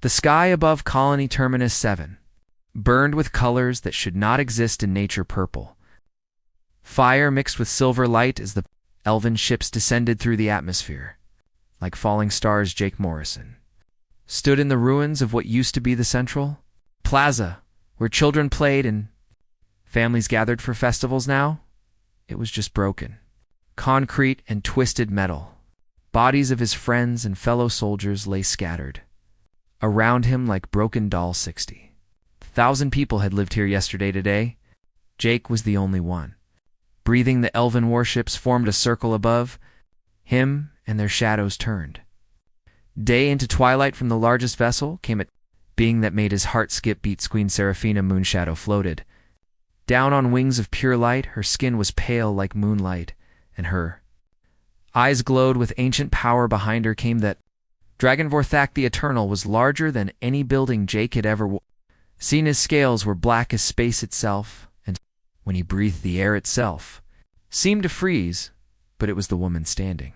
The sky above Colony Terminus 7 burned with colors that should not exist in nature: purple fire mixed with silver light as the elven ships descended through the atmosphere. Like falling stars, Jake Morrison stood in the ruins of what used to be the Central Plaza, where children played and families gathered for festivals. Now, it was just broken concrete and twisted metal. Bodies of his friends and fellow soldiers lay scattered around him like broken dolls. 60,000 people had lived here yesterday. Today, Jake was the only one. Breathing, the elven warships formed a circle above him, and their shadows turned. Day into twilight. From the largest vessel came a being that made his heart skip beats. Queen Seraphina Moonshadow floated down on wings of pure light. Her skin was pale like moonlight, and her eyes glowed with ancient power. Behind her came that dragon Vorthak the Eternal. Was larger than any building Jake had ever seen. His scales were black as space itself, and when he breathed, the air itself seemed to freeze. But it was the woman standing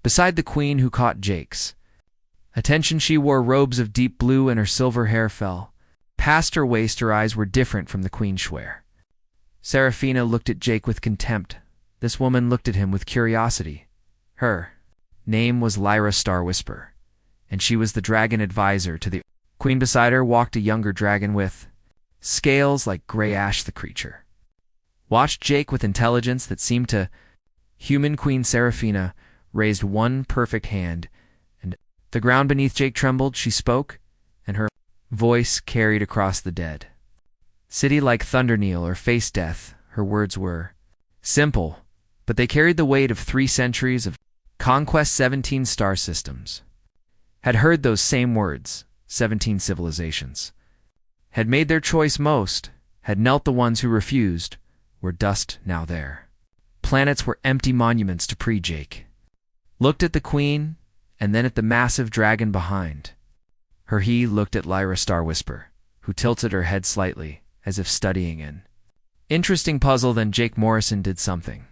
beside the queen who caught Jake's attention. She wore robes of deep blue, and her silver hair fell past her waist. Her eyes were different from the queen's wear. Seraphina looked at Jake with contempt. This woman looked at him with curiosity. Her name was Lyra Starwhisper, and she was the dragon advisor to the queen. Beside her walked a younger dragon with scales like gray ash. The creature watched Jake with intelligence that seemed to human. Queen Seraphina raised one perfect hand, and the ground beneath Jake trembled. She spoke, and her voice carried across the dead city like thunder. Kneel or face death. Her words were simple, but they carried the weight of 3 centuries of conquest. 17 star systems had heard those same words. 17 civilizations had made their choice. Most had knelt. The ones who refused were dust now. Their planets were empty monuments to Jake looked at the queen and then at the massive dragon behind her. He looked at Lyra Starwhisper, who tilted her head slightly as if studying an interesting puzzle. Then Jake Morrison did something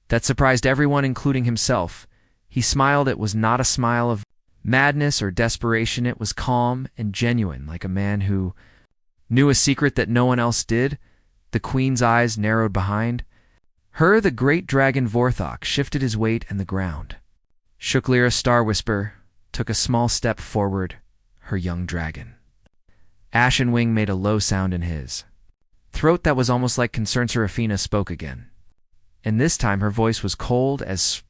that surprised everyone, including himself. He smiled. It was not a smile of madness or desperation. It was calm and genuine, like a man who knew a secret that no one else did. The queen's eyes narrowed behind her. The great dragon Vorthok shifted his weight, and the ground shook. Lyra Starwhisper took a small step forward. Her young dragon Ashen Wing made a low sound in his throat that was almost like concern. Seraphina spoke again, and this time her voice was cold as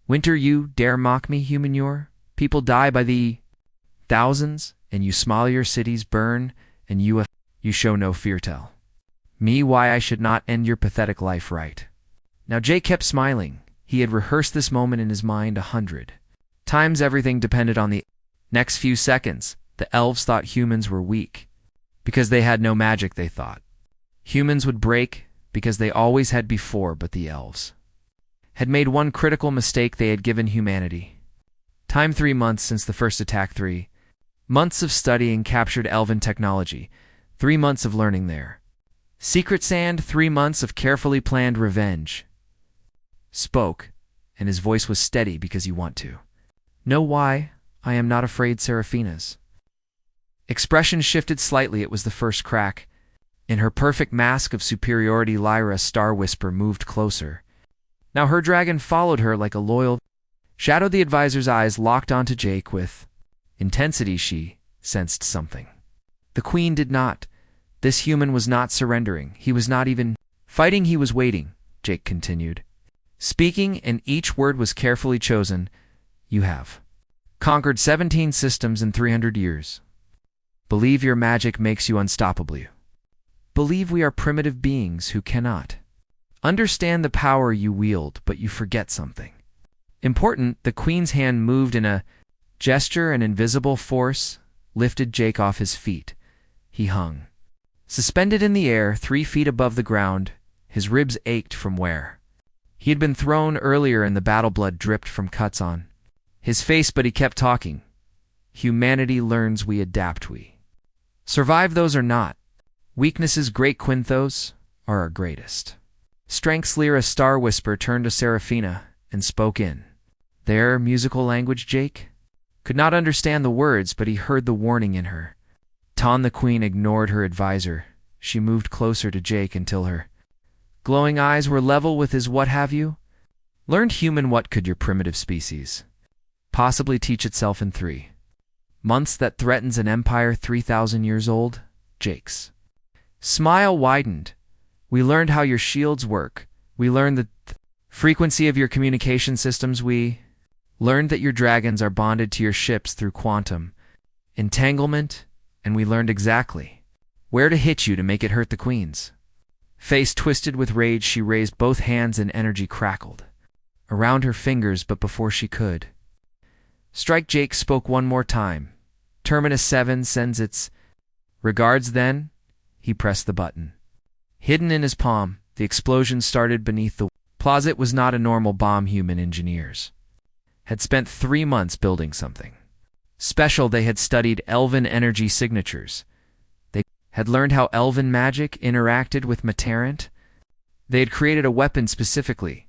winter. You dare mock me, human? Your people die by the thousands, and you smile. Your cities burn, and you show no fear. Tell me why I should not end your pathetic life right now. Jake kept smiling. He had rehearsed this moment in his mind 100 times. Everything depended on the next few seconds. The elves thought humans were weak because they had no magic. They thought humans would break because they always had before. But the elves had made one critical mistake. They had given humanity time. 3 months since the first attack. 3 months of studying captured elven technology. 3 months of learning their secret sand. 3 months of carefully planned revenge. Spoke, and his voice was steady. Because you want to know why I am not afraid. Seraphina's expression shifted slightly. It was the first crack in her perfect mask of superiority. Lyra Starwhisper moved closer. Now her dragon followed her like a loyal shadow. The advisor's eyes locked onto Jake with intensity. She sensed something the queen did not. This human was not surrendering. He was not even fighting. He was waiting. Jake continued speaking, and each word was carefully chosen. You have conquered 17 systems in 300 years. Believe your magic makes you unstoppable. You believe we are primitive beings who cannot understand the power you wield, but you forget something important. The queen's hand moved in a gesture. An invisible force lifted Jake off his feet. He hung suspended in the air 3 feet above the ground. His ribs ached from where he had been thrown earlier, and the battle blood dripped from cuts on his face. But he kept talking. Humanity learns, we adapt, we survive. Those are not weaknesses. Great Quinthos are our greatest strengths. Lyra Starwhisper turned to Seraphina and spoke in their musical language. Jake Could not understand the words, but he heard the warning in her. Ton the Queen ignored her advisor. She moved closer to Jake until her glowing eyes were level with his what have you. Learned human, what could your primitive species possibly teach itself in 3 months that threatens an empire 3,000 years old? Jake's smile widened. We learned how your shields work. We learned the frequency of your communication systems. We learned that your dragons are bonded to your ships through quantum entanglement, and we learned exactly where to hit you to make it hurt the Queen's face twisted with rage. She raised both hands and energy crackled around her fingers, but before she could strike, Jake spoke one more time. Terminus 7 sends its regards. Then he pressed the button. Hidden in his palm, the explosion started beneath the plaza. It was not a normal bomb. Human engineers had spent 3 months building something special. They had studied elven energy signatures. They had learned how elven magic interacted with Materant. They had created a weapon specifically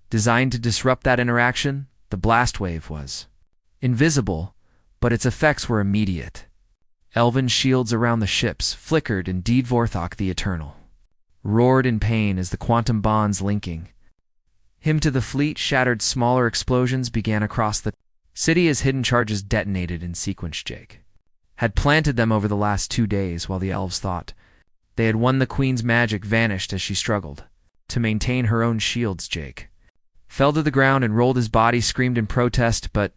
designed to disrupt that interaction. The blast wave was invisible, but its effects were immediate. Elven shields around the ships flickered, and Dvorthok the Eternal roared in pain as the quantum bonds linking him to the fleet shattered. Smaller explosions began across the city as hidden charges detonated in sequence. Jake had planted them over the last 2 days. While the elves thought they had won, the Queen's magic vanished as she struggled to maintain her own shields. Jake fell to the ground and rolled his body, screamed in protest, but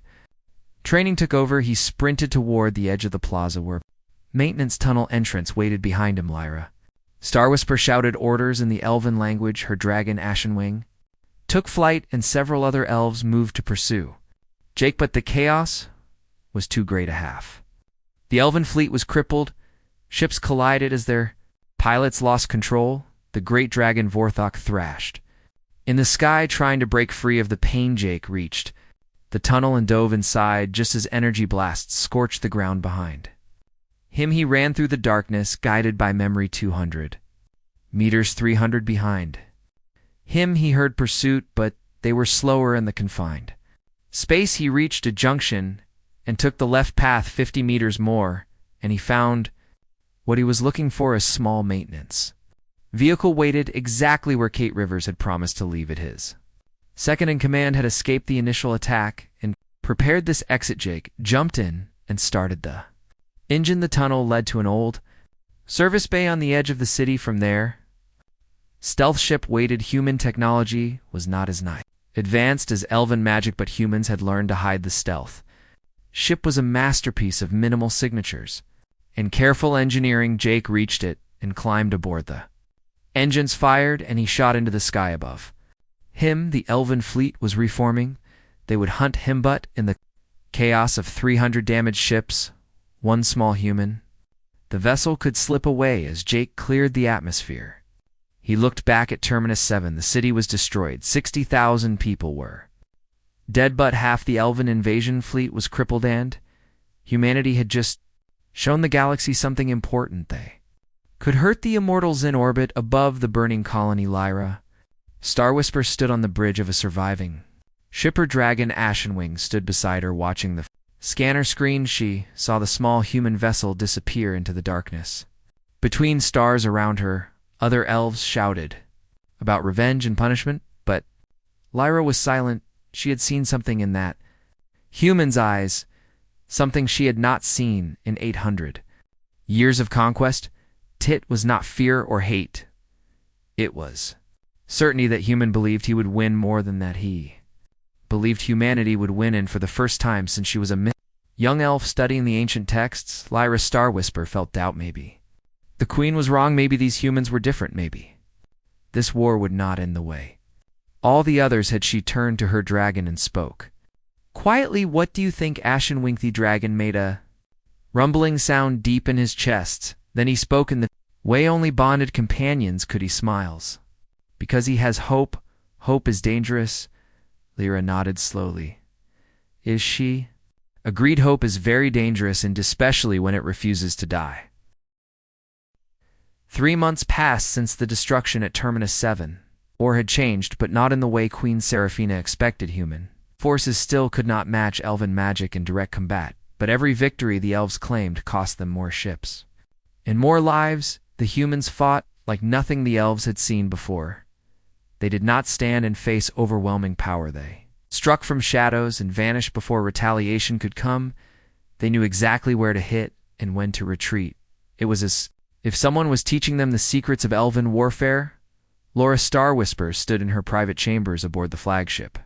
training took over. He sprinted toward the edge of the plaza where maintenance tunnel entrance waited behind him. Lyra Starwhisper shouted orders in the elven language. Her dragon Ashenwing took flight, and several other elves moved to pursue Jake, but the chaos was too great a half. The elven fleet was crippled. Ships collided as their pilots lost control. The great dragon Vorthok thrashed in the sky, trying to break free of the pain. Jake reached the tunnel and dove inside just as energy blasts scorched the ground behind him. He ran through the darkness, guided by memory. 200 meters, 300 behind him, he heard pursuit, but they were slower in the confined space. He reached a junction and took the left path 50 meters more, and he found what he was looking for: a small maintenance vehicle waited exactly where Kate Rivers had promised to leave it. His second-in-command had escaped the initial attack and prepared this exit. Jake jumped in and started the engine. The tunnel led to an old service bay on the edge of the city. From there, stealth ship waited. Human technology was not as advanced as elven magic, but humans had learned to hide the stealth. Ship was a masterpiece of minimal signatures and careful engineering. Jake reached it and climbed aboard. The engines fired, and he shot into the sky above him. The elven fleet was reforming. They would hunt him, but in the chaos of 300 damaged ships, one small human, the vessel could slip away. As Jake cleared the atmosphere, he looked back at Terminus 7. The city was destroyed. 60,000 people were dead, but half the elven invasion fleet was crippled, and humanity had just shown the galaxy something important. They could hurt the immortals in orbit above the burning colony. Lyra Starwhisper stood on the bridge of a surviving ship. Her dragon Ashenwing stood beside her, watching the scanner screen. She saw the small human vessel disappear into the darkness. Between stars around her, other elves shouted about revenge and punishment, but Lyra was silent. She had seen something in that human's eyes, something she had not seen in 800 years of conquest. Tit was not fear or hate. It was certainty that human believed he would win, more than that he believed humanity would win, and for the first time since she was a young elf studying the ancient texts, Lyra Starwhisper felt doubt. Maybe the Queen was wrong. Maybe these humans were different. Maybe this war would not end the way all the others had. She turned to her dragon and spoke quietly. What do you think? Ashenwing the dragon made a rumbling sound deep in his chest. Then he spoke in the way only bonded companions could. He smiles because he has hope. Hope is dangerous. Lyra nodded slowly. Is she? Agreed. Hope is very dangerous, and especially when it refuses to die. 3 months passed since the destruction at Terminus 7. War had changed, but not in the way Queen Seraphina expected. Human forces still could not match elven magic in direct combat, but every victory the elves claimed cost them more ships. In more lives, the humans fought like nothing the elves had seen before. They did not stand and face overwhelming power. They struck from shadows and vanished before retaliation could come. They knew exactly where to hit and when to retreat. It was as if someone was teaching them the secrets of elven warfare. Laura Starwhisper stood in her private chambers aboard the flagship.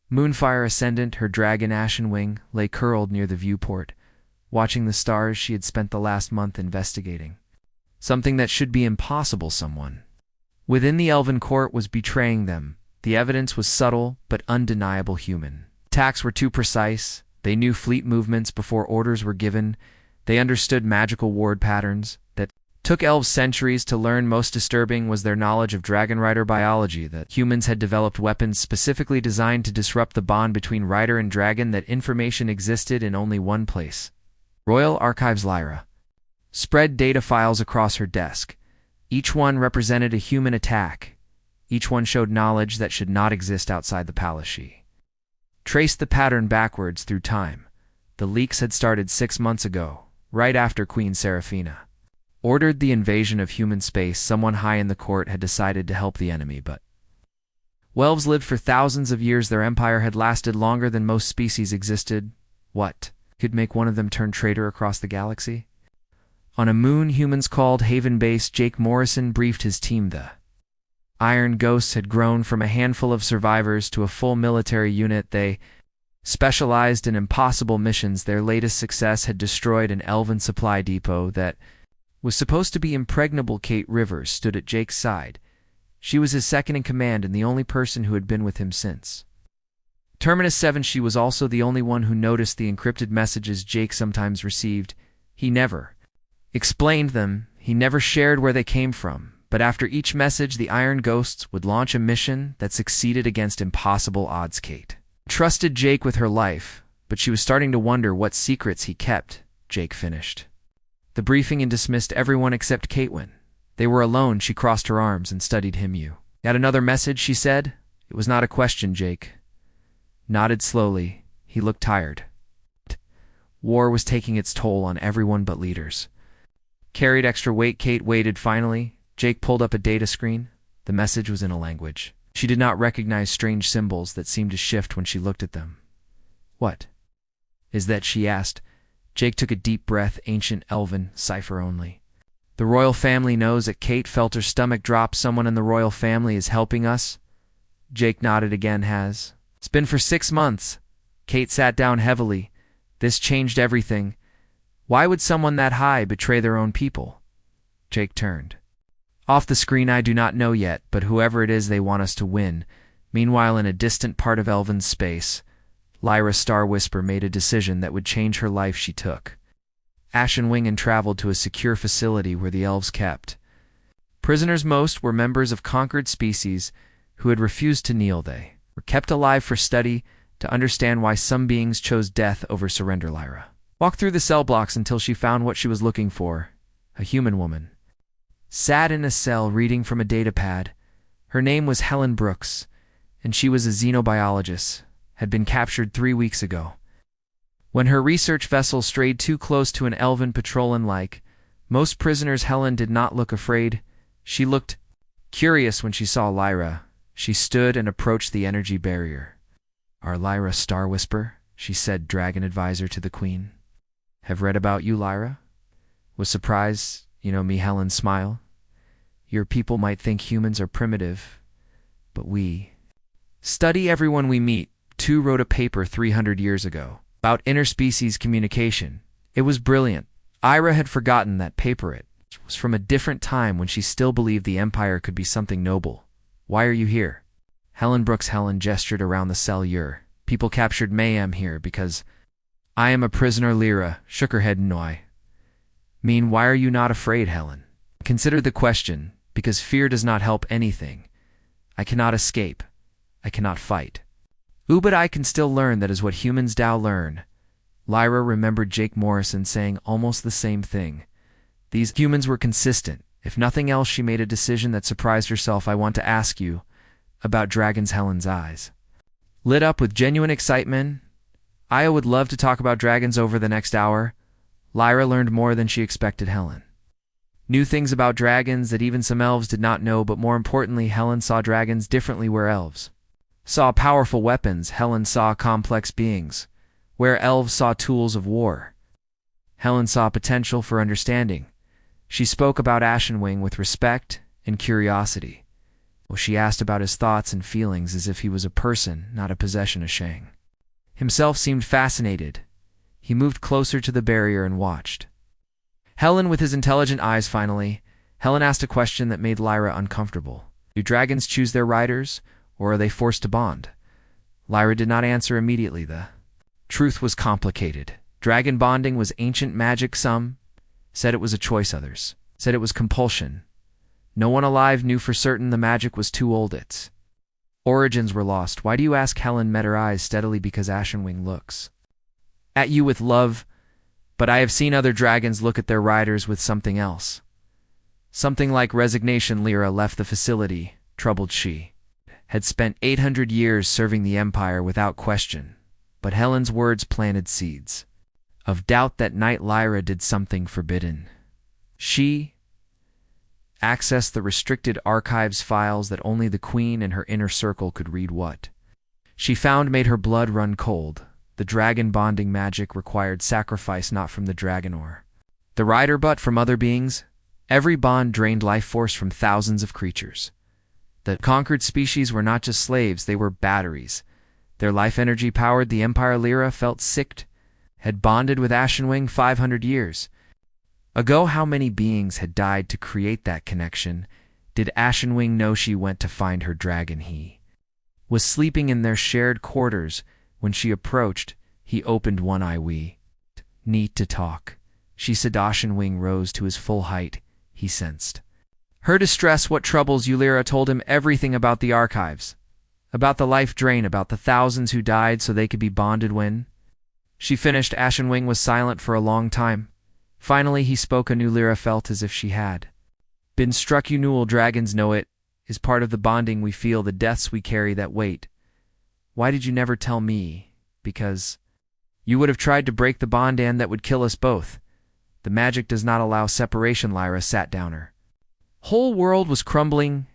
Moonfire Ascendant, her dragon Ashen Wing, lay curled near the viewport, watching the stars she had spent the last month investigating. Something that should be impossible, someone within the elven court was betraying them. The evidence was subtle but undeniable. Human attacks were too precise. They knew fleet movements before orders were given. They understood magical ward patterns that took elves centuries to learn. Most disturbing was their knowledge of dragon rider biology, that humans had developed weapons specifically designed to disrupt the bond between rider and dragon. That information existed in only one place: Royal Archives. Lyra spread data files across her desk. Each one represented a human attack. Each one showed knowledge that should not exist outside the palace. She traced the pattern backwards through time. The leaks had started 6 months ago, right after Queen Seraphina ordered the invasion of human space. Someone high in the court had decided to help the enemy, but elves lived for thousands of years. Their empire had lasted longer than most species existed. What could make one of them turn traitor across the galaxy? On a moon humans called Haven Base, Jake Morrison briefed his team. The Iron Ghosts had grown from a handful of survivors to a full military unit. They specialized in impossible missions. Their latest success had destroyed an elven supply depot that was supposed to be impregnable. Kate Rivers stood at Jake's side. She was his second in command and the only person who had been with him since Terminus 7. She was also the only one who noticed the encrypted messages Jake sometimes received. He never explained them. He never shared where they came from. But after each message, the Iron Ghosts would launch a mission that succeeded against impossible odds. Kate trusted Jake with her life, but she was starting to wonder what secrets he kept. Jake finished the briefing and dismissed everyone except Caitlin. They were alone. She crossed her arms and studied him. "You got another message?" she said. It was not a question. Jake nodded slowly. He looked tired. War was taking its toll on everyone but leaders. Carried extra weight. Kate waited. Finally, Jake pulled up a data screen. The message was in a language she did not recognize, strange symbols that seemed to shift when she looked at them. "What is that?" she asked. Jake took a deep breath. "Ancient Elven, cipher only. The royal family knows it." Kate felt her stomach drop. "Someone in the royal family is helping us?" Jake nodded again. "Has. It's been for 6 months." Kate sat down heavily. This changed everything. Why would someone that high betray their own people? Jake turned off the screen. "I do not know yet, but whoever it is, they want us to win." Meanwhile, in a distant part of elven space, Lyra Starwhisper made a decision that would change her life. She took Ashen Wing and traveled to a secure facility where the elves kept prisoners. Most were members of conquered species who had refused to kneel. They were kept alive for study, to understand why some beings chose death over surrender. Lyra walked through the cell blocks until she found what she was looking for. A human woman sat in a cell reading from a datapad. Her name was Helen Brooks, and she was a xenobiologist, had been captured 3 weeks ago. When her research vessel strayed too close to an elven patrol, unlike most prisoners, Helen did not look afraid. She looked curious when she saw Lyra. She stood and approached the energy barrier. "Are Lyra Starwhisper?" she said, dragon advisor to the queen. "Have read about you." Lyra was surprised. "You know me?" Helen smiled. "Your people might think humans are primitive, but we study everyone we meet." Two wrote a paper 300 years ago about interspecies communication. It was brilliant. Ira had forgotten that paper. It was from a different time when she still believed the Empire could be something noble. "Why are you here?" Helen Brooks. Helen gestured around the cell. "Your people captured Mayhem here because I am a prisoner." Lyra shook her head. "No, I mean, why are you not afraid?" Helen considered the question. "Because fear does not help anything. I cannot escape. I cannot fight. Ooh, but I can still learn. That is what humans do learn." Lyra remembered Jake Morrison saying almost the same thing. These humans were consistent. If nothing else, she made a decision that surprised herself. "I want to ask you about dragons." Helen's eyes Lit up with genuine excitement, Aya would love to talk about dragons over the next hour. Lyra learned more than she expected Helen. Knew things about dragons that even some elves did not know, but more importantly, Helen saw dragons differently where elves saw powerful weapons. Helen saw complex beings, where elves saw tools of war. Helen saw potential for understanding. She spoke about Ashenwing with respect and curiosity. She asked about his thoughts and feelings as if he was a person, not a possession of Shang. Himself seemed fascinated. He moved closer to the barrier and watched. Helen with his intelligent eyes finally. Helen asked a question that made Lyra uncomfortable. Do dragons choose their riders, or are they forced to bond? Lyra did not answer immediately. The truth was complicated. Dragon bonding was ancient magic. Some said it was a choice, others said it was compulsion. No one alive knew for certain. The magic was too old. Its origins were lost. Why do you ask? Helen met her eyes steadily. Because Ashenwing looks at you with love, but I have seen other dragons look at their riders with something else. Something like resignation. Lyra left the facility, troubled. She had spent 800 years serving the Empire without question, but Helen's words planted seeds of doubt. That night Lyra did something forbidden. She accessed the restricted archives files that only the Queen and her inner circle could read. What she found made her blood run cold. The dragon bonding magic required sacrifice, not from the dragon or the rider, but from other beings. Every bond drained life force from thousands of creatures. The conquered species were not just slaves, they were batteries. Their life energy powered the Empire. Lyra felt sick. Had bonded with Ashenwing 500 years ago. How many beings had died to create that connection? Did Ashenwing know? She went to find her dragon. He was sleeping in their shared quarters. When she approached, he opened one eye. We need to talk, she said. Ashenwing rose to his full height. He sensed her distress. What troubles you? Lyra told him everything about the archives, about the life drain, about the thousands who died so they could be bonded. When she finished, Ashenwing was silent for a long time. Finally he spoke anew. Lyra felt as if she had been struck. You knew dragons know it is part of the bonding we feel, the deaths we carry, that weight. Why did you never tell me? Because you would have tried to break the bond, and that would kill us both. The magic does not allow separation. Lyra sat down. Her whole world was crumbling.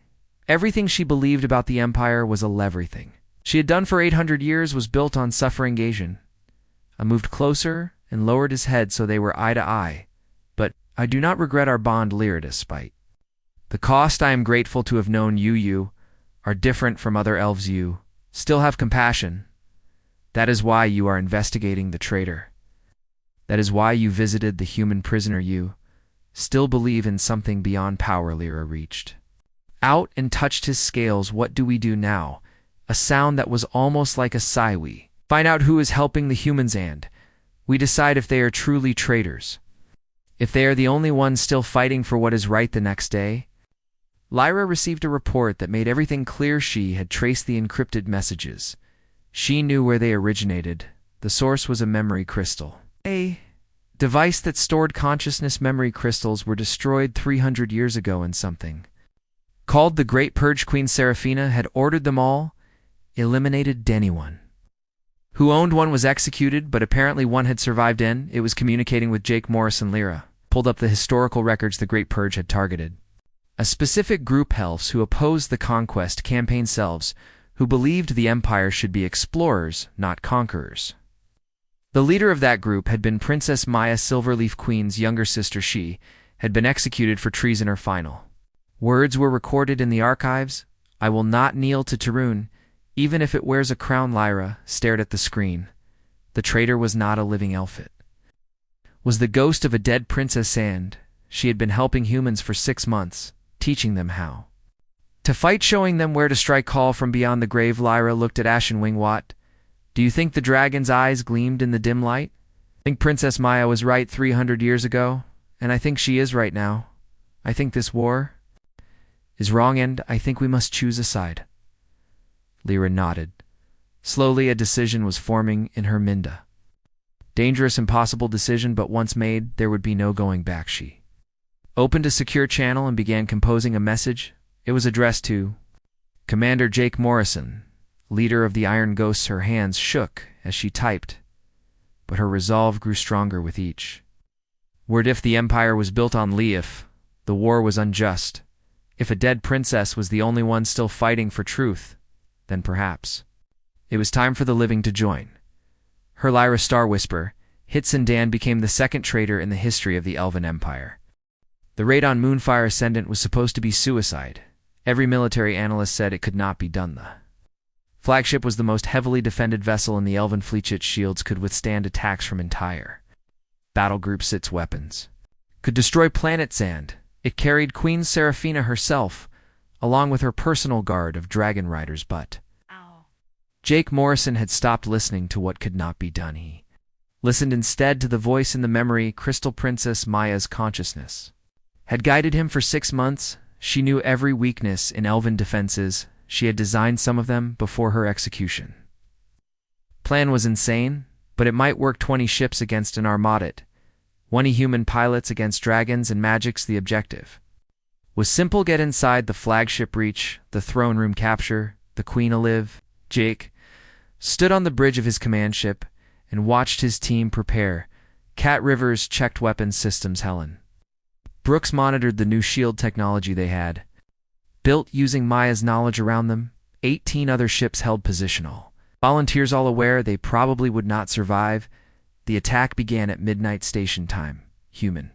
Everything she believed about the Empire was everything she had done for 800 years was built on suffering. Asian moved closer and lowered his head so they were eye to eye. But I do not regret our bond, Lyra, despite the cost. I am grateful to have known you. You are different from other elves. You still have compassion. That is why you are investigating the traitor. That is why you visited the human prisoner. You still believe in something beyond power. Lyra reached out and touched his scales. What do we do now? A sound that was almost like a sigh. We find out who is helping the humans, and we decide if they are truly traitors. If they are the only ones still fighting for what is right. The next day, Lyra received a report that made everything clear. She had traced the encrypted messages. She knew where they originated. The source was a memory crystal, a device that stored consciousness. Memory crystals were destroyed 300 years ago, and something called the Great Purge. Queen Seraphina had ordered them all eliminated. Anyone who owned one was executed, but apparently one had survived. It was communicating with Jake Morrison. Lyra pulled up the historical records. The Great Purge had targeted a specific group, elves who opposed the conquest campaign, selves who believed the Empire should be explorers, not conquerors. The leader of that group had been Princess Maya, Silverleaf Queen's younger sister. She had been executed for treason. Her final words were recorded in the archives. I will not kneel to Tarun, even if it wears a crown. Lyra stared at the screen. The traitor was not a living elf. It was the ghost of a dead princess, and she had been helping humans for 6 months, teaching them how to fight, showing them where to strike. Call from beyond the grave. Lyra looked at Ashenwing. What? Do you think? The dragon's eyes gleamed in the dim light. I think Princess Maya was right 300 years ago, and I think she is right now. I think this war is wrong, and I think we must choose a side. Lyra nodded. Slowly a decision was forming in her mind. Dangerous, impossible decision, but once made, there would be no going back. She opened a secure channel and began composing a message. It was addressed to Commander Jake Morrison. leader of the Iron Ghosts. Her hands shook as she typed, but her resolve grew stronger with each word. If the Empire was built on Leaf, the war was unjust. If a dead princess was the only one still fighting for truth, then perhaps it was time for the living to join. Her Lyra Star Whisper, Hitsundan became the second traitor in the history of the Elven Empire. The raid on Moonfire Ascendant was supposed to be suicide. Every military analyst said it could not be done. The flagship was the most heavily defended vessel in the Elven fleet. Its shields could withstand attacks from entire battle groups. Its weapons could destroy planet sand. It carried Queen Seraphina herself, along with her personal guard of dragon riders. But Jake Morrison had stopped listening to what could not be done. He listened instead to the voice in the memory. Crystal Princess Maya's consciousness had guided him for 6 months. She knew every weakness in Elven defenses. She had designed some of them before her execution. Plan was insane, but it might work. 20 ships against an armada, 20 human pilots against dragons and magics. The objective was simple: get inside the flagship, reach the throne room, capture the Queen alive. Jake stood on the bridge of his command ship and watched his team prepare. Cat Rivers checked weapons systems. Helen Brooks monitored the new shield technology they had built using Maya's knowledge around them. 18 other ships held positional volunteers, all aware they probably would not survive. The attack began at midnight station time. Human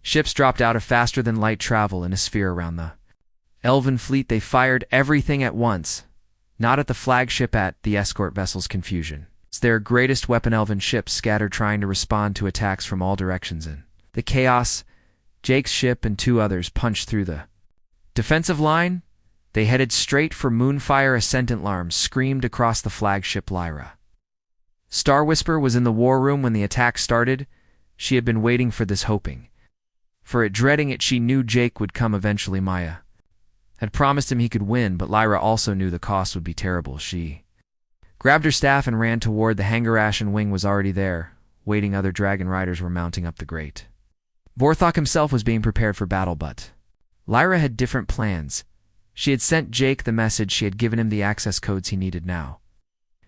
ships dropped out of faster-than-light travel in a sphere around the Elven fleet. They fired everything at once, not at the flagship, at the escort vessels. Confusion. It's their greatest weapon. Elven ships scattered, trying to respond to attacks from all directions. In the chaos, Jake's ship and 2 others punched through the defensive line. They headed straight for Moonfire Ascendant. Alarms screamed across the flagship. Lyra Star Whisper was in the war room when the attack started. She had been waiting for this, hoping for it, dreading it. She knew Jake would come eventually. Maya had promised him he could win, but Lyra also knew the cost would be terrible. She grabbed her staff and ran toward the hangar. Ashen Wing was already there, waiting. Other dragon riders were mounting up. The great Vorthok himself was being prepared for battle, but Lyra had different plans. She had sent Jake the message. She had given him the access codes he needed now.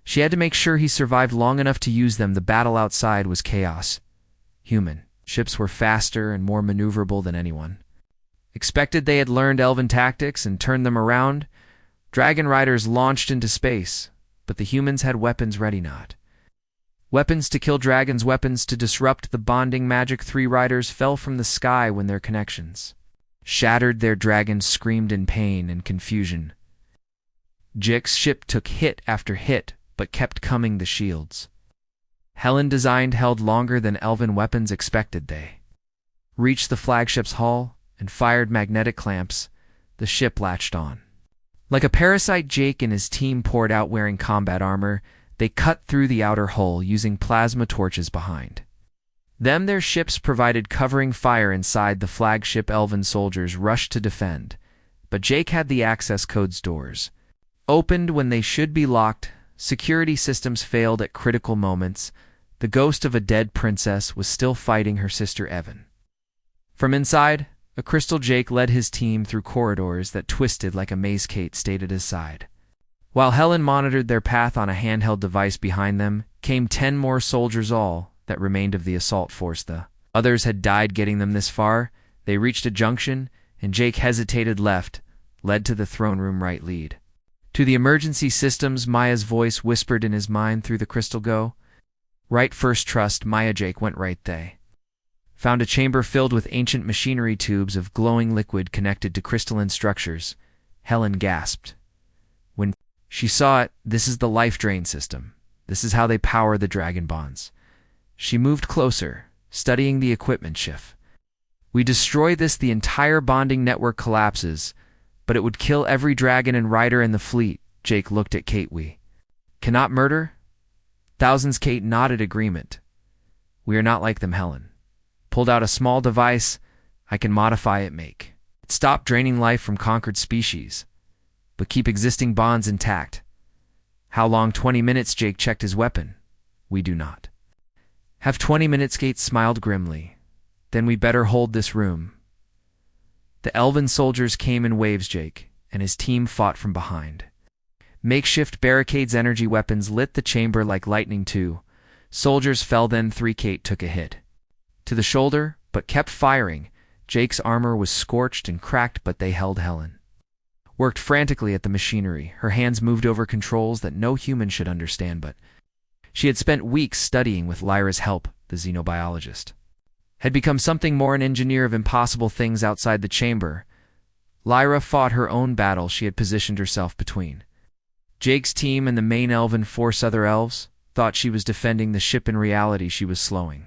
She had to make sure he survived long enough to use them. The battle outside was chaos. Human ships were faster and more maneuverable than anyone expected. They had learned Elven tactics and turned them around. Dragon riders launched into space, but the humans had weapons ready. Not weapons to kill dragons, weapons to disrupt the bonding magic. 3 riders fell from the sky when their connections shattered. Their dragons screamed in pain and confusion. Jake's ship took hit after hit, but kept coming. The shields Helen designed held longer than Elven weapons expected. They reached the flagship's hull and fired magnetic clamps. The ship latched on like a parasite. Jake and his team poured out wearing combat armor. They cut through the outer hull using plasma torches behind them. Their ships provided covering fire inside the flagship. Elven soldiers rushed to defend, but Jake had the access codes. Doors opened when they should be locked. Security systems failed at critical moments. The ghost of a dead princess was still fighting her sister Evan. From inside, a crystal Jake led his team through corridors that twisted like a maze. Kate stayed at his side, while Helen monitored their path on a handheld device. Behind them came 10 more soldiers, all that remained of the assault force. The others had died getting them this far. They reached a junction, and Jake hesitated. Left led to the throne room, right lead to the emergency systems. Maya's voice whispered in his mind through the crystal. Go right first, trust Maya. Jake went right. They found a chamber filled with ancient machinery, tubes of glowing liquid connected to crystalline structures. Helen gasped when she saw it. This is the life drain system. This is how they power the dragon bonds. She moved closer, studying the equipment. Shift. We destroy this, the entire bonding network collapses, but it would kill every dragon and rider in the fleet. Jake looked at Kate. We cannot murder thousands. Kate nodded agreement. We are not like them. Helen pulled out a small device. I can modify it, make it stop draining life from conquered species, but keep existing bonds intact. How long? 20 minutes. Jake checked his weapon. We do not have 20 minutes. Kate smiled grimly. Then we better hold this room. The Elven soldiers came in waves. Jake and his team fought from behind. Makeshift barricades energy weapons lit the chamber like lightning too. Soldiers fell then 3 Kate took a hit to the shoulder, but kept firing. Jake's armor was scorched and cracked, but they held. Helen worked frantically at the machinery. Her hands moved over controls that no human should understand, but she had spent weeks studying with Lyra's help. The xenobiologist had become something more, an engineer of impossible things outside the chamber. Lyra fought her own battle. She had positioned herself between Jake's team and the main elven force. Other elves thought she was defending the ship. In reality, she was slowing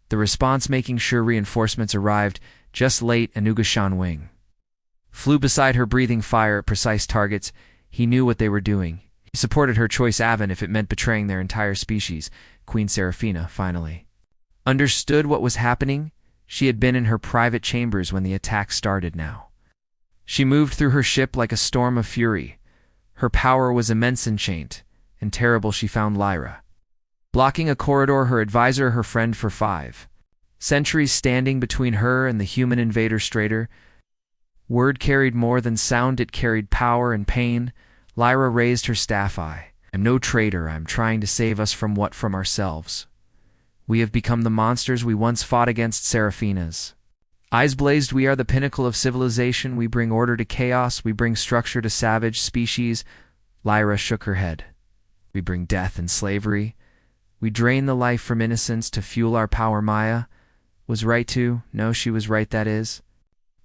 the response, making sure reinforcements arrived just late. Anugashan Wing flew beside her, breathing fire at precise targets. He knew what they were doing. He supported her choice, even if it meant betraying their entire species. Queen Seraphina finally understood what was happening. She had been in her private chambers when the attack started. Now she moved through her ship like a storm of fury. Her power was immense, enchant, and terrible. She found Lyra blocking a corridor, her advisor, her friend for 5 centuries, standing between her and the human invader. Strader word carried more than sound, it carried power and pain. Lyra raised her staff. I am no traitor. I'm trying to save us from what? From ourselves. We have become the monsters we once fought against. Seraphina's eyes blazed. We are the pinnacle of civilization. We bring order to chaos. We bring structure to savage species. Lyra shook her head. We bring death and slavery. We drain the life from innocence to fuel our power. Maya was right too. No, she was right. That is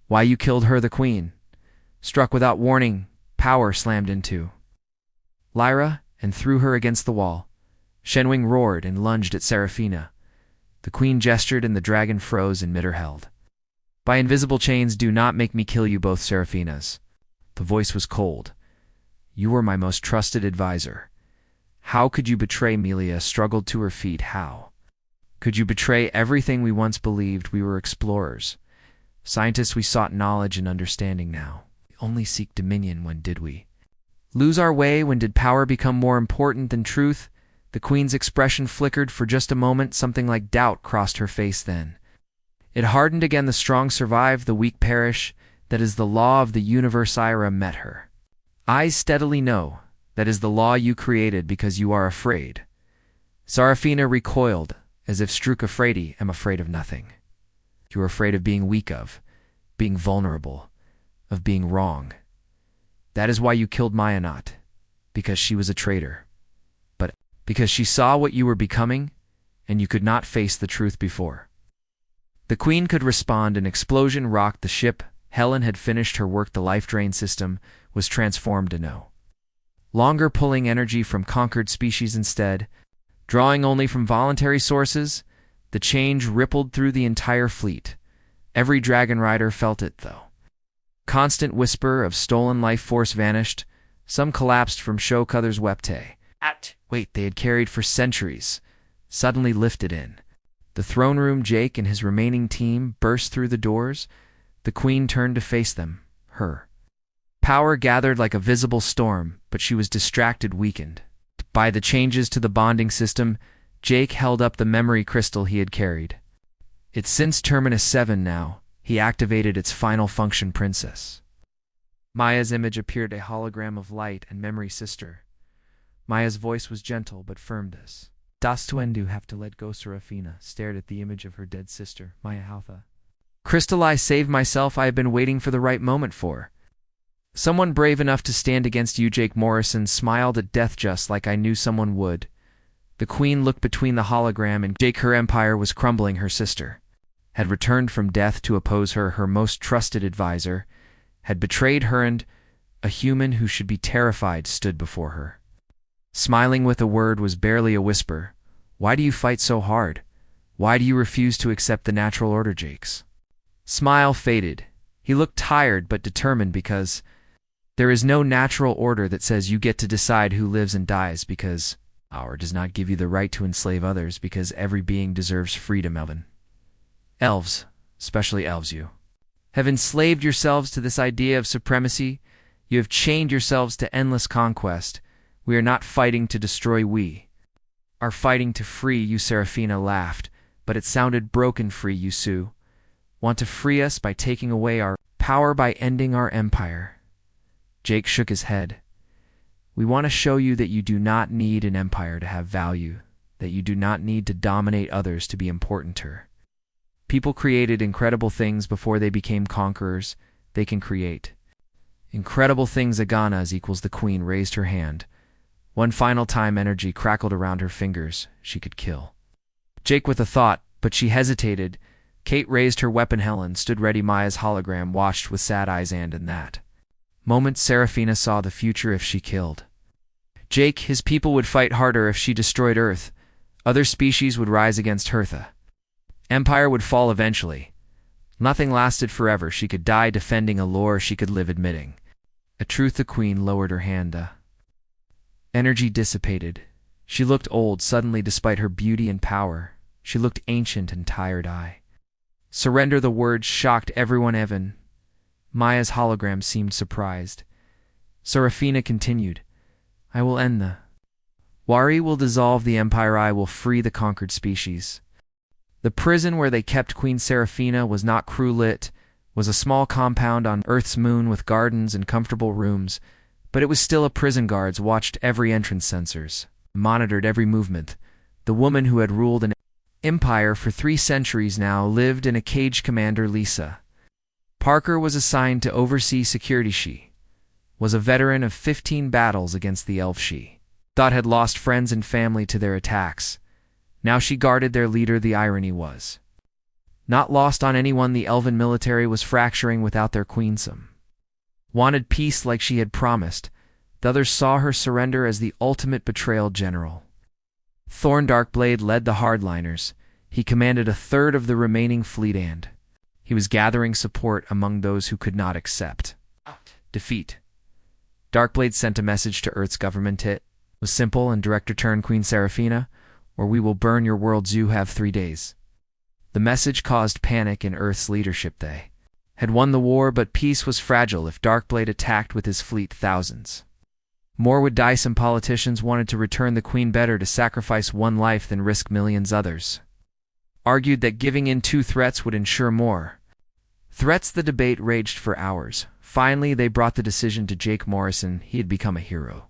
why you killed her. The queen struck without warning. Power slammed into Lyra and threw her against the wall. Shenwing roared and lunged at Seraphina. The queen gestured and the dragon froze in midair, held by invisible chains. Do not make me kill you both, Seraphinas. The voice was cold. You were my most trusted advisor. How could you betray? Melia struggled to her feet. How could you betray everything we once believed? We were explorers, scientists. We sought knowledge and understanding. Now we only seek dominion. When did we lose our way? When did power become more important than truth? The queen's expression flickered for just a moment. Something like doubt crossed her face. Then it hardened again. The strong survive, the weak perish. That is the law of the universe. Ira met her eyes steadily. No, that is the law you created because you are afraid. Seraphina recoiled, as if struck. Afraid? Am afraid of nothing. You are afraid of being weak, of being vulnerable, of being wrong. That is why you killed Maya, not because she was a traitor, but because she saw what you were becoming, and you could not face the truth before the queen could respond. An explosion rocked the ship. Helen had finished her work. The life drain system was transformed to no longer pulling energy from conquered species, instead drawing only from voluntary sources. The change rippled through the entire fleet. Every dragon rider felt it, though. Constant whisper of stolen life force vanished. Some collapsed from shock, others wept. At weight they had carried for centuries suddenly lifted in the throne room. Jake and his remaining team burst through the doors. The queen turned to face them. Her power gathered like a visible storm, but she was distracted, weakened by the changes to the bonding system. Jake held up the memory crystal he had carried. It's since Terminus 7 now. He activated its final function. Princess Maya's image appeared, a hologram of light and memory. Sister Maya's voice was gentle but firm. This das tuendu have to let go. Serafina stared at the image of her dead sister. Maya Haltha. Crystal, I saved myself. I have been waiting for the right moment for someone brave enough to stand against you. Jake Morrison smiled at death just like I knew someone would. The queen looked between the hologram and Jake. Her empire was crumbling. Her sister had returned from death to oppose her. Her most trusted advisor had betrayed her, and a human who should be terrified stood before her. Smiling with a word was barely a whisper. Why do you fight so hard? Why do you refuse to accept the natural order? Jake's smile faded. He looked tired but determined. Because there is no natural order that says you get to decide who lives and dies, because our does not give you the right to enslave others, because every being deserves freedom. Elves, especially elves, you have enslaved yourselves to this idea of supremacy. You have chained yourselves to endless conquest. We are not fighting to destroy, we are fighting to free you. Seraphina laughed, but it sounded broken. Free you, Sue? Want to free us by taking away our power, by ending our empire? Jake shook his head. We want to show you that you do not need an empire to have value, that you do not need to dominate others to be important here. People created incredible things before they became conquerors. They can create incredible things. Aganas equals the queen raised her hand. One final time energy crackled around her fingers. She could kill. Jake with a thought, but she hesitated. Kate raised her weapon. Helen stood ready. Maya's hologram watched with sad eyes, and in that moment Seraphina saw the future. If she killed Jake, his people would fight harder. If she destroyed Earth, other species would rise against Hertha. Empire would fall eventually. Nothing lasted forever. She could die defending a lore, she could live admitting a truth. The queen lowered her hand. Energy dissipated. She looked old suddenly despite her beauty and power. She looked ancient and tired. Surrender. The words shocked everyone. Evan. Maya's hologram seemed surprised. Seraphina continued, I will end the Wari will dissolve the empire. I will free the conquered species. The prison where they kept Queen Seraphina was not crew lit, was a small compound on Earth's moon with gardens and comfortable rooms, but it was still a prison. Guards watched every entrance, sensors monitored every movement. The woman who had ruled an empire for 3 centuries now lived in a cage. Commander Lisa Parker was assigned to oversee security. She was a veteran of 15 battles against the elf she thought had lost friends and family to their attacks. Now she guarded their leader. The irony was not lost on anyone. The elven military was fracturing without their queen. Some wanted peace like she had promised. The others saw her surrender as the ultimate betrayal. General Thorn Darkblade led the hardliners. He commanded a third of the remaining fleet, and he was gathering support among those who could not accept defeat. Darkblade sent a message to Earth's government. It was simple and direct. Return Queen Seraphina, or we will burn your worlds. You have 3 days. The message caused panic in Earth's leadership. They had won the war, but peace was fragile. If Darkblade attacked with his fleet, thousands more would die. Some politicians wanted to return the queen. Better to sacrifice one life than risk millions. Others argued that giving in to threats would ensure more threats. The debate raged for hours. Finally, they brought the decision to Jake Morrison. He had become a hero.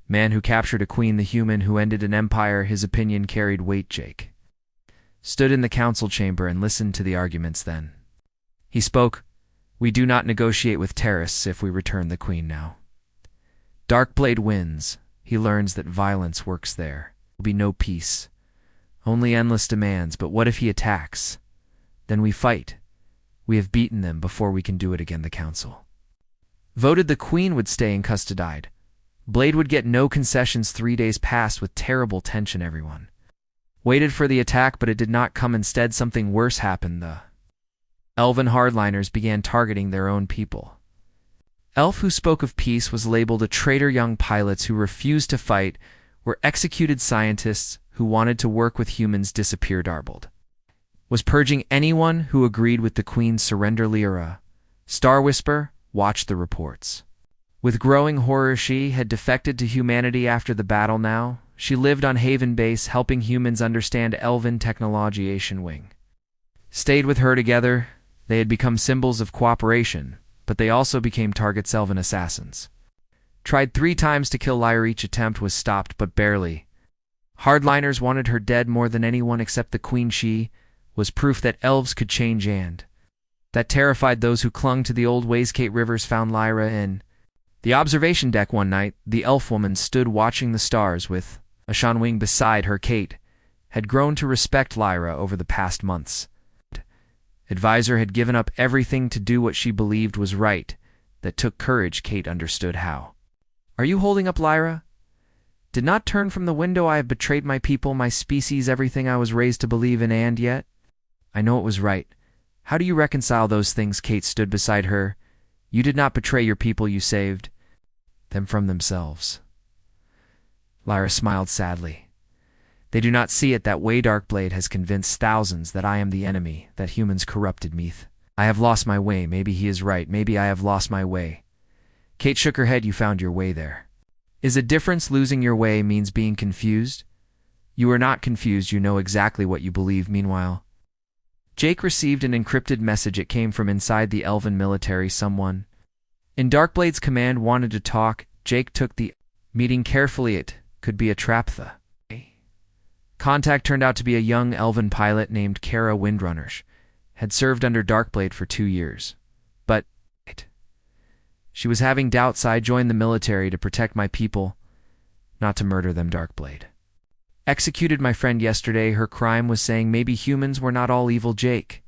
Man who captured a queen, the human who ended an empire. His opinion carried weight. Jake stood in the council chamber and listened to the arguments. Then he spoke, we do not negotiate with terrorists if we return the queen now. Darkblade wins. He learns that violence works. There will be no peace, only endless demands. But what if he attacks? Then we fight. We have beaten them before. We can do it again. The council voted the queen would stay in custody. Blade would get no concessions. 3 days passed with terrible tension. Everyone waited for the attack, but it did not come. Instead, something worse happened. The elven hardliners began targeting their own people. Elf who spoke of peace was labeled a traitor. Young pilots who refused to fight were executed. Scientists who wanted to work with humans disappeared. Darbled was purging anyone who agreed with the queen's surrender. Lyra Star Whisper watched the reports with growing horror. She had defected to humanity after the battle. Now she lived on Haven Base, helping humans understand elven technology. Asian Wing stayed with her. Together they had become symbols of cooperation, but they also became targets. Elven assassins tried 3 times to kill Lyra. Each attempt was stopped, but barely. Hardliners wanted her dead more than anyone except the queen. She was proof that elves could change, and that terrified those who clung to the old ways. Kate Rivers found Lyra in the observation deck one night. The elf woman stood watching the stars with a Shanwing beside her. Kate had grown to respect Lyra over the past months. Advisor had given up everything to do what she believed was right. That took courage. Kate understood how. Are you holding up, Lyra? Did not turn from the window. I have betrayed my people, my species, everything I was raised to believe in, and yet I know it was right. How do you reconcile those things? Kate stood beside her. You did not betray your people. You saved them from themselves. Lyra smiled sadly. They do not see it that way. Darkblade has convinced thousands that I am the enemy, that humans corrupted me. I have lost my way. Maybe he is right. Maybe I have lost my way. Kate shook her head. You found your way. There is a difference. Losing your way means being confused. You are not confused. You know exactly what you believe. Meanwhile, Jake received an encrypted message. It came from inside the elven military. Someone in Darkblade's command wanted to talk. Jake took the Meeting carefully, it could be a trap. The contact turned out to be a young elven pilot named Kara Windrunners. Had served under Darkblade for 2 years. But she was having doubts I joined the military to protect my people, not to murder them. Darkblade executed my friend yesterday. Her crime was saying maybe humans were not all evil. Jake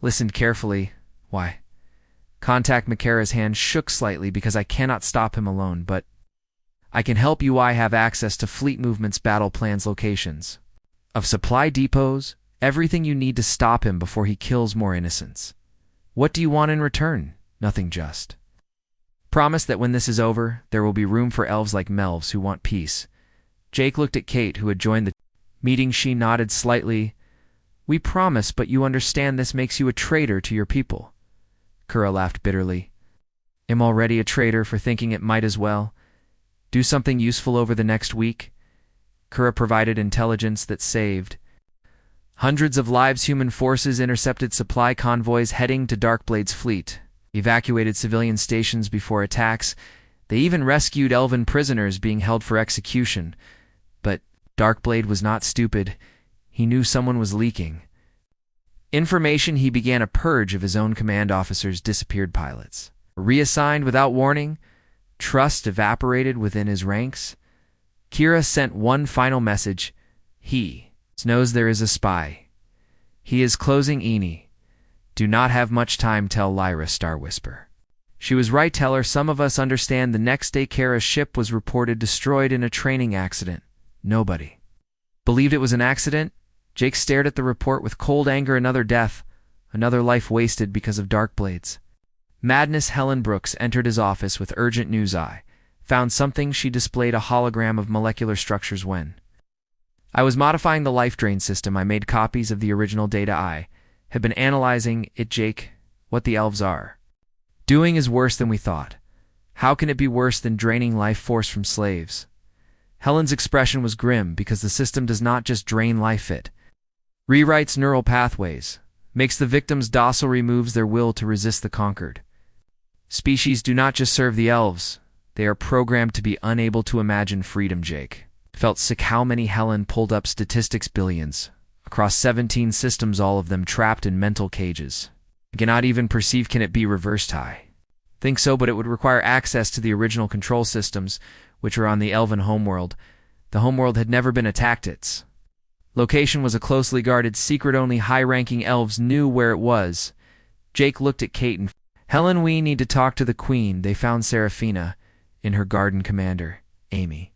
listened carefully. Why? Contact Makara's hand shook slightly because I cannot stop him alone, but I can help you. I have access to fleet movements, battle plans, locations of supply depots, everything you need to stop him before he kills more innocents. What do you want in return? Nothing, just promise that when this is over, there will be room for elves like Melvs who want peace. Jake looked at Kate, who had joined the meeting. She nodded slightly. We promise, but you understand this makes you a traitor to your people. Kara laughed bitterly. I'm already a traitor for thinking it might as well do something useful over the next week. Kara provided intelligence that saved hundreds of lives. Human forces intercepted supply convoys heading to Darkblade's fleet, evacuated civilian stations before attacks. They even rescued elven prisoners being held for execution. But Darkblade was not stupid. He knew someone was leaking information. He began a purge of his own command officers, disappeared pilots reassigned without warning. Trust evaporated within his ranks. Kira sent one final message. He knows there is a spy. He is closing Eni. Do not have much time. Tell Lyra. Star whisper. She was right. Tell her some of us understand. The next day, Kara's ship was reported destroyed in a training accident. Nobody believed it was an accident. Jake stared at the report with cold anger. Another death, another life wasted because of Darkblades. Madness. Helen Brooks entered his office with urgent news. I found something. She displayed a hologram of molecular structures. When I was modifying the life drain system, I made copies of the original data. I have been analyzing it. Jake, what the elves are doing is worse than we thought. How can it be worse than draining life force from slaves? Helen's expression was grim because the system does not just drain life, it rewrites neural pathways, makes the victims docile, removes their will to resist the conquered. Species do not just serve the elves, they are programmed to be unable to imagine freedom. Jake felt sick. How many? Helen pulled up statistics. Billions. Across 17 systems, all of them trapped in mental cages. Cannot even perceive. Can it be reversed? I think so, but it would require access to the original control systems, which are on the elven homeworld. The homeworld had never been attacked. Its location was a closely guarded secret. Only high-ranking elves knew where it was. Jake looked at Kate and Helen. We need to talk to the Queen. They found Seraphina in her garden. Commander Amy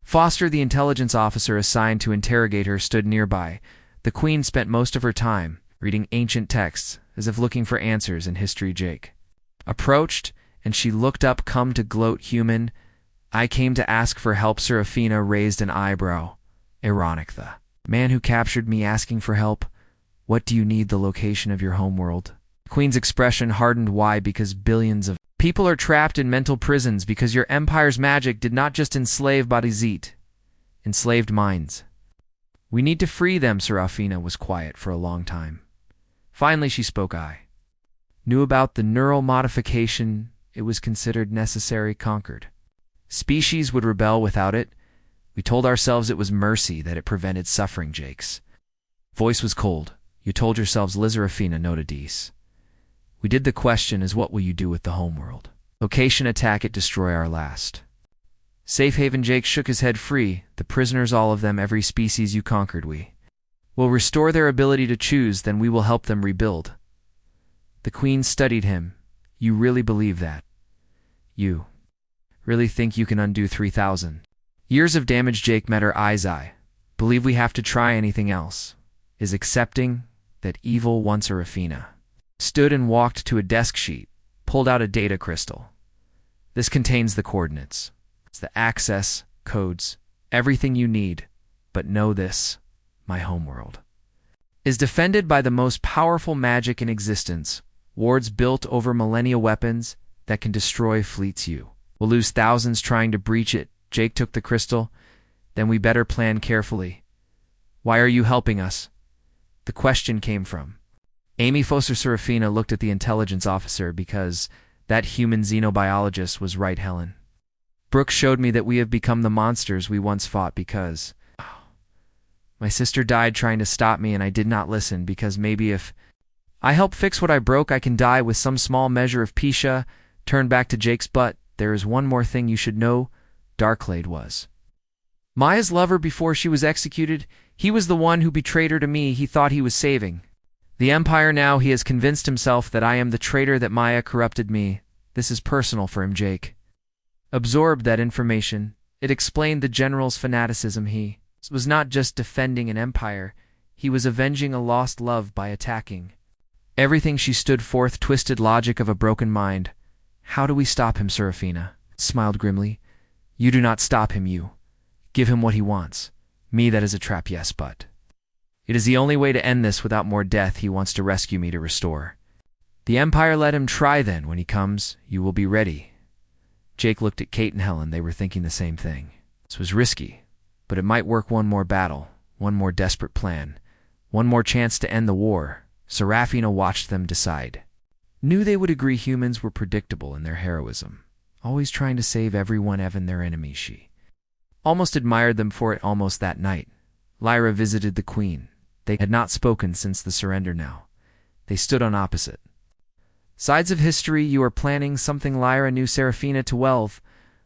Foster, the intelligence officer assigned to interrogate her, stood nearby. The Queen spent most of her time reading ancient texts, as if looking for answers in history. Jake approached, and she looked up. Come to gloat, human. I came to ask for help. Seraphina raised an eyebrow. Ironic. The man who captured me asking for help. What do you need? The location of your homeworld. The Queen's expression hardened. Why? Because billions of people are trapped in mental prisons because your empire's magic did not just enslave bodies, it enslaved minds. We need to free them. Seraphina was quiet for a long time. Finally she spoke. I knew about the neural modification. It was considered necessary. Conquered species would rebel without it. We told ourselves it was mercy, that it prevented suffering. Jake's voice was cold. You told yourselves. Lizarafina nota dis. We did. The question is, what will you do with the homeworld? Location. Attack it. Destroy our last safe haven. Jake shook his head. Free the prisoners, all of them, every species you conquered. We will restore their ability to choose, then we will help them rebuild. The Queen studied him. You really believe that? You really think you can undo 3,000 years of damage? Jake met her eyes. I believe we have to try. Anything else is accepting that evil. Once Serafina stood and walked to a desk sheet, pulled out a data crystal. This contains the coordinates. It's the access codes, everything you need. But know this, my homeworld is defended by the most powerful magic in existence. Wards built over millennia, weapons that can destroy fleets. You will lose thousands trying to breach it. Jake took the crystal. Then we better plan carefully. Why are you helping us? The question came from Amy Foster. Serafina looked at the intelligence officer. Because that human xenobiologist was right. Helen Brooks showed me that we have become the monsters we once fought because my sister died trying to stop me, and I did not listen because maybe if I help fix what I broke, I can die with some small measure of Pisha. Turned back to Jake's butt. There is one more thing you should know. Darkblade was Maya's lover before she was executed. He was the one who betrayed her to me. He thought he was saving the Empire. Now he has convinced himself that I am the traitor, that Maya corrupted me. This is personal for him. Jake absorbed that information. It explained the general's fanaticism. He was not just defending an empire. He was avenging a lost love by attacking everything she stood forth. Twisted logic of a broken mind. How do we stop him? Serafina smiled grimly. You do not stop him. You give him what he wants. Me, that is a trap, yes, but it is the only way to end this without more death. He wants to rescue me, to restore the Empire. Let him try then. When he comes, you will be ready. Jake looked at Kate and Helen. They were thinking the same thing. This was risky, but it might work. One more battle, one more desperate plan, one more chance to end the war. Serafina watched them decide. Knew they would agree. Humans were predictable in their heroism, always trying to save everyone, even their enemies. She almost admired them for it. Almost that night, Lyra visited the Queen. They had not spoken since the surrender. Now they stood on opposite sides of history. You are planning something, Lyra knew. Serafina to wealth.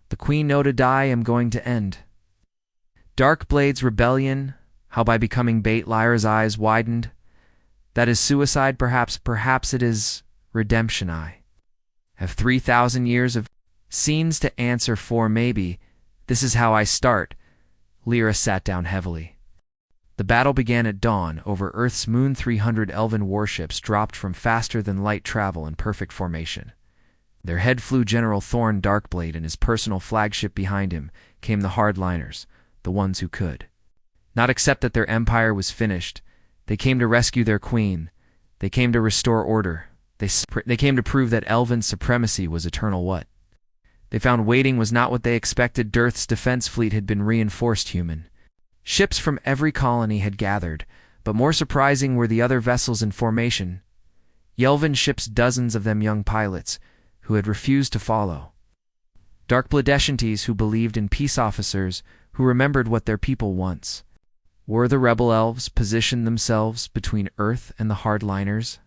The Queen noted. I am going to end Darkblade's rebellion. How? By becoming bait. Lyra's eyes widened. That is suicide, perhaps. Perhaps it is redemption. I have 3,000 years of scenes to answer for. Maybe this is how I start. Lyra sat down heavily. The battle began at dawn over Earth's moon. 300 elven warships dropped from faster-than-light travel in perfect formation. Their head flew General Thorn Darkblade, and his personal flagship behind him came the hardliners, the ones who could not accept that their empire was finished. They came to rescue their queen. They came to restore order. They came to prove that elven supremacy was eternal. What they found waiting was not what they expected. Earth's defense fleet had been reinforced. Human ships from every colony had gathered, but more surprising were the other vessels in formation. Elven ships, dozens of them young pilots, who had refused to follow. Darkbladeshantes who believed in peace, officers who remembered what their people once were. The rebel elves positioned themselves between Earth and the hardliners.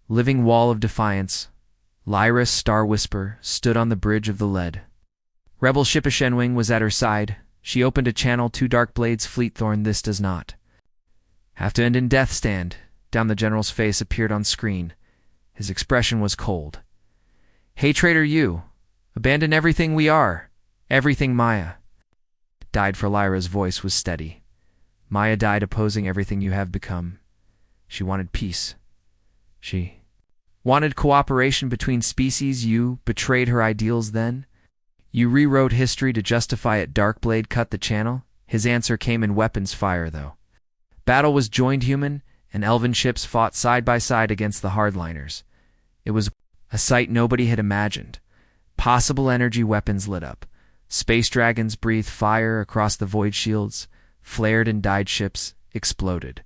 Living wall of defiance. Lyra's Star Whisper stood on the bridge of the lead. Rebel ship Ashenwing was at her side. She opened a channel to Darkblade's fleet. Thorn, this does not have to end in death. Stand down. The general's face appeared on screen. His expression was cold. Hey, traitor, you abandon everything we are. Everything Maya died for. Lyra's voice was steady. Maya died opposing everything you have become. She wanted peace. She wanted cooperation between species. You betrayed her ideals then. You rewrote history to justify it. Darkblade cut the channel. His answer came in weapons fire, though. Battle was joined. Human and elven ships fought side by side against the hardliners. It was a sight nobody had imagined. Possible energy weapons lit up. Space dragons breathed fire across the void shields. Flared and died ships exploded.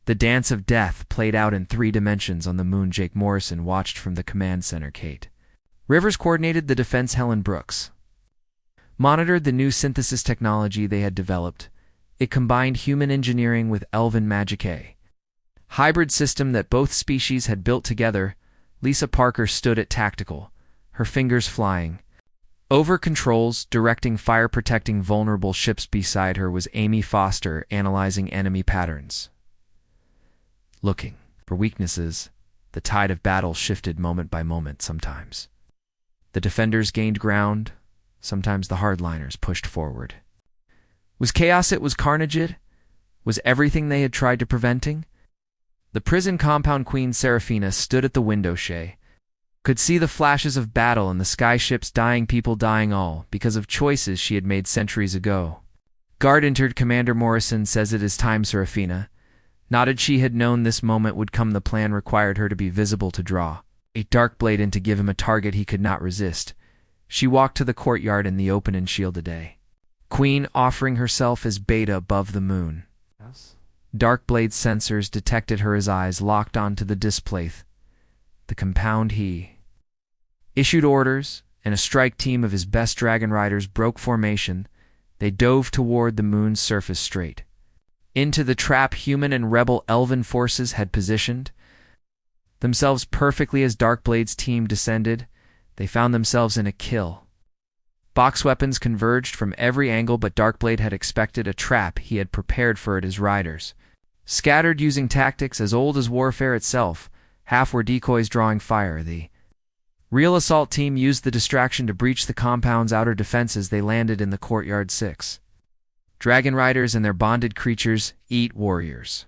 The dance of death played out in 3 dimensions on the moon. Jake Morrison watched from the command center. Kate Rivers coordinated the defense. Helen Brooks monitored the new synthesis technology they had developed. It combined human engineering with elven magic, a hybrid system that both species had built together. Lisa Parker stood at tactical, her fingers flying over controls, directing fire, protecting vulnerable ships. Beside her was Amy Foster, analyzing enemy patterns, looking for weaknesses. The tide of battle shifted moment by moment. Sometimes the defenders gained ground, sometimes the hardliners pushed forward. Was chaos it? Was carnage it? Was everything they had tried to preventing? The prison compound. Queen Serafina stood at the window. She could see the flashes of battle and the sky ships dying, people dying, all because of choices she had made centuries ago. Guard entered. Commander Morrison says it is time. Serafina nodded. She had known this moment would come. The plan required her to be visible, to draw a Darkblade in, to give him a target he could not resist. She walked to the courtyard in the open and shielded a Queen, offering herself as beta above the moon. Yes. Darkblade's sensors detected her. His eyes locked onto the display. The compound. He issued orders, and a strike team of his best dragon riders broke formation. They dove toward the moon's surface straight into the trap human and rebel elven forces had positioned themselves perfectly. As Darkblade's team descended, they found themselves in a kill. Box weapons converged from every angle, but Darkblade had expected a trap. He had prepared for it. His riders scattered using tactics as old as warfare itself. Half were decoys drawing fire. The real assault team used the distraction to breach the compound's outer defenses. They landed in the courtyard. 6 dragon riders and their bonded creatures, warriors,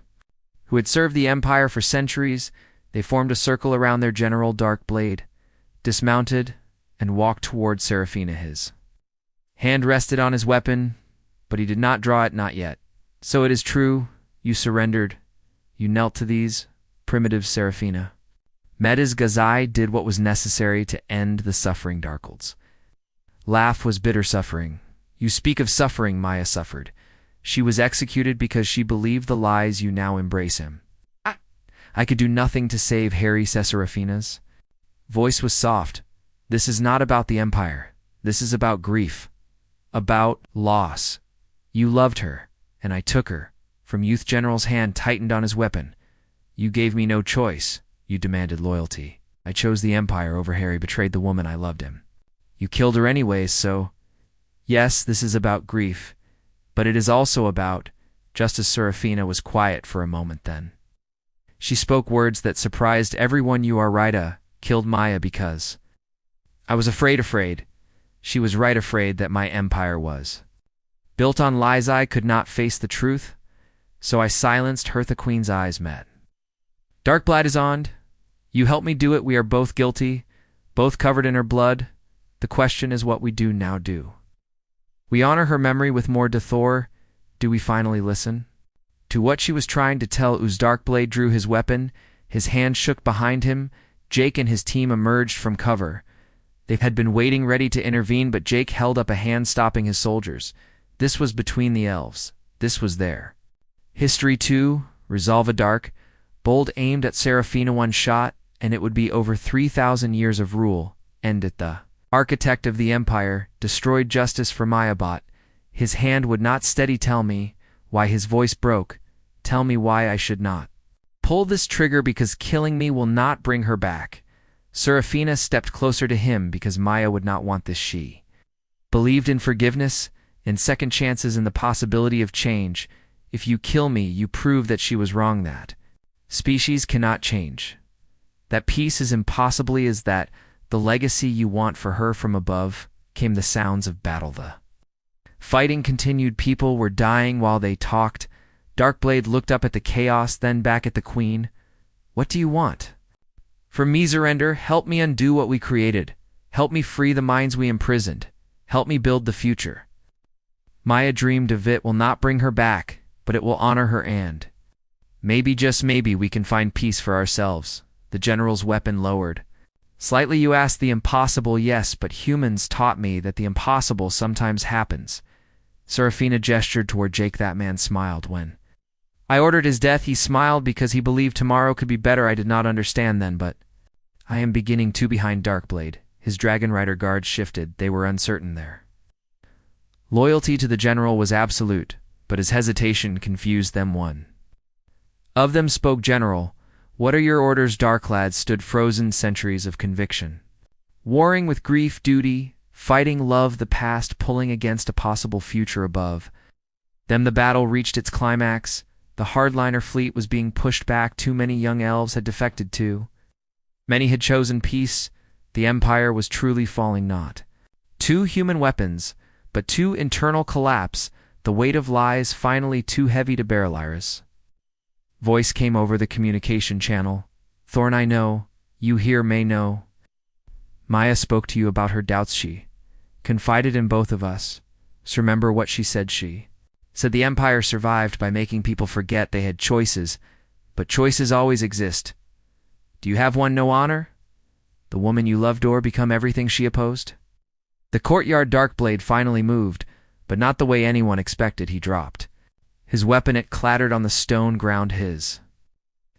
who had served the Empire for centuries. They formed a circle around their general Darkblade, dismounted, and walked toward Seraphina. His hand rested on his weapon, but he did not draw it, not yet. So it is true, you surrendered. You knelt to these primitives, Seraphina. Metas Gazai did what was necessary to end the suffering. Darkholds laugh was bitter suffering. You speak of suffering. Maya suffered. She was executed because she believed the lies. You now embrace him. I could do nothing to save Harry, Seraphina's voice was soft. This is not about the Empire. This is about grief. About loss. You loved her, and I took her. From Youth General's hand tightened on his weapon. You gave me no choice. You demanded loyalty. I chose the Empire over Harry, betrayed the woman I loved him. You killed her anyways, so... Yes, this is about grief, but it is also about... Just as Seraphina was quiet for a moment then, she spoke words that surprised everyone. You are right, killed Maya because... I was afraid. She was right, afraid that my empire was built on lies. I could not face the truth, so I silenced her. The Queen's eyes met. Darkblade is on. You helped me do it. We are both guilty, both covered in her blood. The question is what we do now. Do we honor her memory with more Thor? Do we finally listen to what she was trying to tell? Darkblade drew his weapon. His hand shook behind him. Jake and his team emerged from cover. They had been waiting ready to intervene, but Jake held up a hand, stopping his soldiers. This was between the elves. This was their history too. Resolve. A dark bolt aimed at Seraphina. One shot, and it would be over 3,000 years of rule. End it. The architect of the Empire destroyed justice for Mayabot. His hand would not steady. Tell me why. His voice broke. Tell me why I should not pull this trigger, because killing me will not bring her back. Seraphina stepped closer to him because Maya would not want this. She believed in forgiveness, in second chances, in the possibility of change. If you kill me, you prove that she was wrong, that species cannot change, that peace is impossibly is that the legacy you want for her. From above came the sounds of battle. The fighting continued. People were dying while they talked. Darkblade looked up at the chaos, then back at the Queen. What do you want from me? Surrender. Help me undo what we created. Help me free the minds we imprisoned. Help me build the future. Maya dreamed of it will not bring her back, but it will honor her, and maybe, just maybe, we can find peace for ourselves. The general's weapon lowered slightly. You asked the impossible, yes, but humans taught me that the impossible sometimes happens. Seraphina gestured toward Jake. That man smiled. When I ordered his death, he smiled because he believed tomorrow could be better. I did not understand then, but I am beginning to. Behind Darkblade, his dragon rider guards shifted. They were uncertain. Their loyalty to the general was absolute, but his hesitation confused them. One of them spoke. General, what are your orders? Darklads stood frozen. Centuries of conviction, warring with grief, duty, fighting love, the past pulling against a possible future above them. The battle reached its climax. The hardliner fleet was being pushed back. Too many young elves had defected too. Many had chosen peace. The Empire was truly falling. Not 2 human weapons, but 2 internal collapse. The weight of lies finally too heavy to bear. Lyra's voice came over the communication channel. Thorn, I know. You here may know. Maya spoke to you about her doubts. She confided in both of us. So remember what she said. She said the Empire survived by making people forget they had choices, but choices always exist. Do you have one? No honor? The woman you loved or become everything she opposed? The courtyard. Darkblade finally moved, but not the way anyone expected. He dropped his weapon. It clattered on the stone ground. His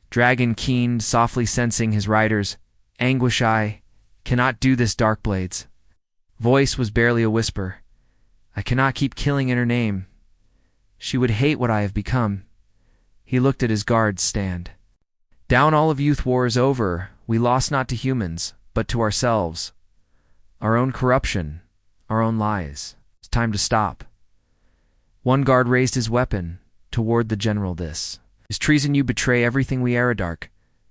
dragon keened, softly sensing his rider's anguish. I cannot do this, Darkblades. Voice was barely a whisper. I cannot keep killing in her name. She would hate what I have become. He looked at his guards stand. Down all of Youth War is over. We lost not to humans, but to ourselves. Our own corruption, our own lies. It's time to stop. One guard raised his weapon toward the general. This is treason. You betray everything we Aradark.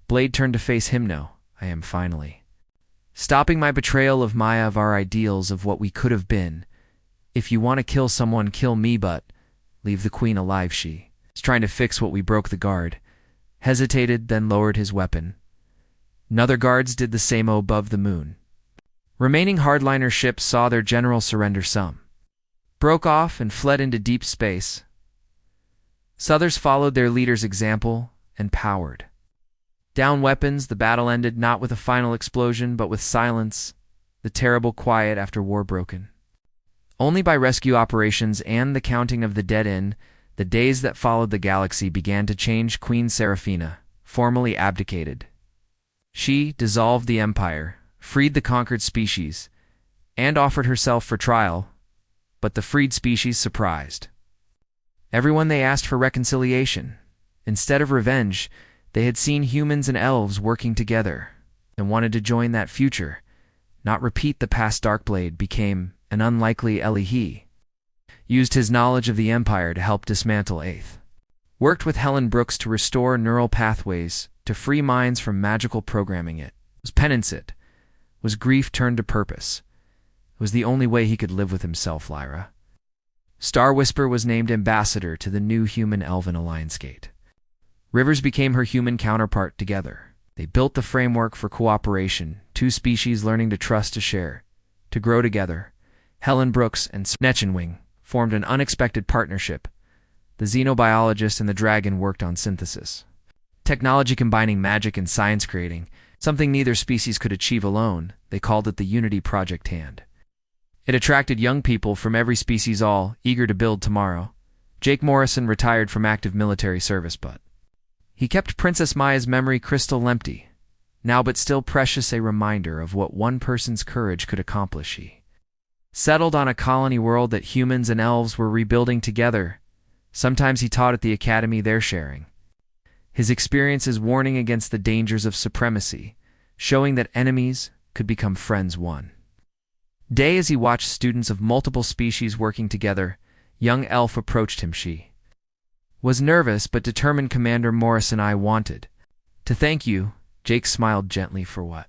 Blade turned to face him. No, I am finally stopping my betrayal of Maya, of our ideals, of what we could have been. If you want to kill someone, kill me, but leave the queen alive. She is trying to fix what we broke. The guard hesitated, then lowered his weapon. Another guards did the same. Above the moon, remaining hardliner ships saw their general surrender. Some broke off and fled into deep space. Others followed their leader's example and powered down weapons. The battle ended not with a final explosion, but with silence, the terrible quiet after war broken. Only by rescue operations and the counting of the dead in the days that followed the galaxy began to change. Queen Seraphina formally abdicated. She dissolved the empire, freed the conquered species, and offered herself for trial, but the freed species surprised everyone. They asked for reconciliation. Instead of revenge, they had seen humans and elves working together and wanted to join that future, not repeat the past. Darkblade became an unlikely Elihi, used his knowledge of the Empire to help dismantle Eighth, worked with Helen Brooks to restore neural pathways to free minds from magical programming. It was penance. It was grief turned to purpose. It was the only way he could live with himself. Lyra Star Whisper was named ambassador to the new Human-Elven Alliance Gate. Rivers became her human counterpart. Together they built the framework for cooperation, two species learning to trust, to share, to grow together. Helen Brooks and Snetchenwing formed an unexpected partnership. The xenobiologist and the dragon worked on synthesis, technology combining magic and science, creating something neither species could achieve alone. They called it the Unity Project Hand. It attracted young people from every species, all eager to build tomorrow. Jake Morrison retired from active military service, but he kept Princess Maya's memory crystal empty, now but still precious, a reminder of what one person's courage could accomplish. He settled on a colony world that humans and elves were rebuilding together. Sometimes he taught at the academy there, sharing his experiences, warning against the dangers of supremacy, showing that enemies could become friends one day. As he watched students of multiple species working together, young elf approached him. She was nervous but determined. Commander Morrison, I wanted to thank you. Jake smiled gently. For what?